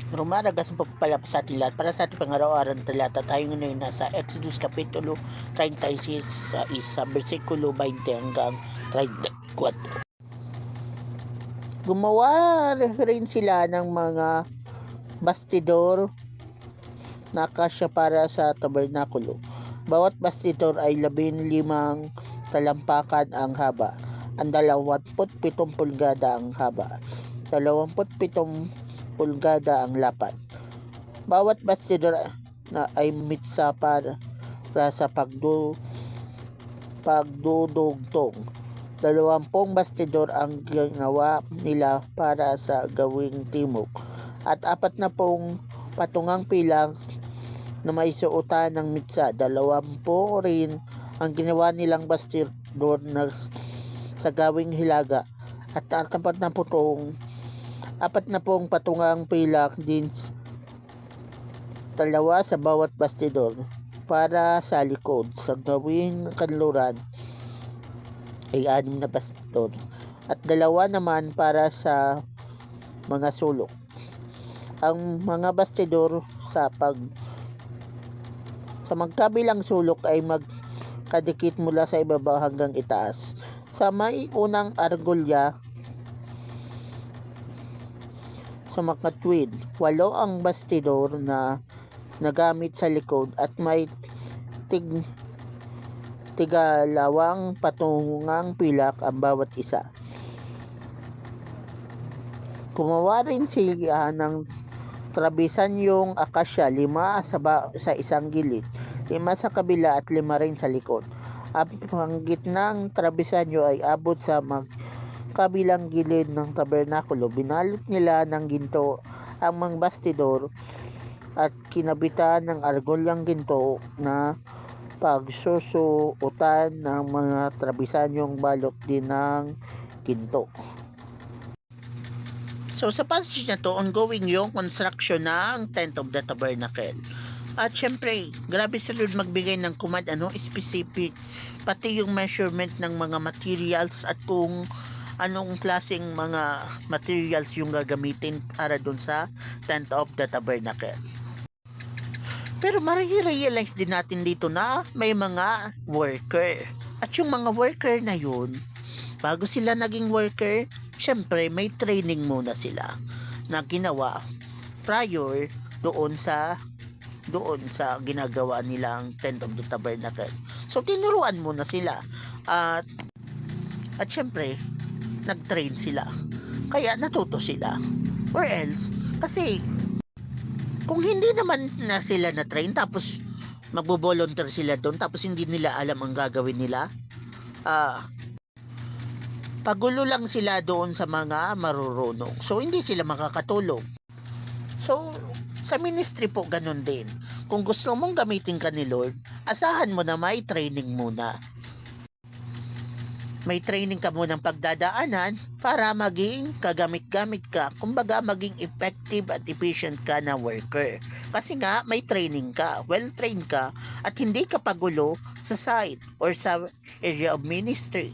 Rumaragas ang pagpapala sa ating lahat para sa ating pangaraw-araw na talata. Tayo ngayon nasa Exodus Kapitulo 36 sa isa, versikulo 20 hanggang 34. Gumawa rin sila ng mga bastidor na kasya para sa tabernakulo. Bawat bastidor ay 15 talampakan ang haba. Ang 27 pulgada ang haba. 27 pulgada ang lapad. Bawat bastidor na ay mitsa para sa pagdudugtong. 20 bastidor ang ginawa nila para sa gawing timog at 40 patungang pilang na may suotan ng mitsa. 20 rin ang ginawa nilang bastidor na sa gawing hilaga at 40 patungang pilak din, dalawa sa bawat bastidor para sa likod. Sa gawing kanluran ay 6 na bastidor at 2 naman para sa mga sulok. Ang mga bastidor sa magkabilang sulok ay magkadikit mula sa ibaba hanggang itaas. Sa may unang argolya sa makatwid, 8 ang bastidor na nagamit sa likod at may tigalawang patungang pilak ang bawat isa. Gumawa rin sila ng trabisanyong akasya, 5 sa isang gilid, 5 sa kabila at 5 rin sa likod. Ang panggitnang trabisanyo ay abot sa kabilang gilid ng tabernakulo. Binalot nila ng ginto ang mga bastidor at kinabitan ng argolyang ginto na pagsusuotan ng mga trabisanyong balot din ng ginto. So sa passage na to, ongoing yung construction ng Tent of the Tabernacle. At syempre, grabe sa Lord magbigay ng command, specific, pati yung measurement ng mga materials at kung anong klaseng mga materials yung gagamitin para dun sa Tent of the Tabernacle. Pero marirealize din natin dito na may mga worker. At yung mga worker na yun, bago sila naging worker, syempre may training muna sila na ginawa prior doon sa ginagawa nilang Tent of the Tabernacle. So tinuruan muna sila at syempre nag-train sila. Kaya natuto sila. Or else, kasi kung hindi naman na sila na-train tapos magbo-volunteer sila doon tapos hindi nila alam ang gagawin nila, pagulo lang sila doon sa mga marurunong. So hindi sila makakatulong. So sa ministry po ganun din. Kung gusto mong gamitin ka ni Lord, asahan mo na may training muna. May training ka munang pagdadaanan para maging kagamit-gamit ka. Kumbaga maging effective at efficient ka na worker. Kasi nga may training ka, well-trained ka at hindi ka pagulo sa site or sa area of ministry.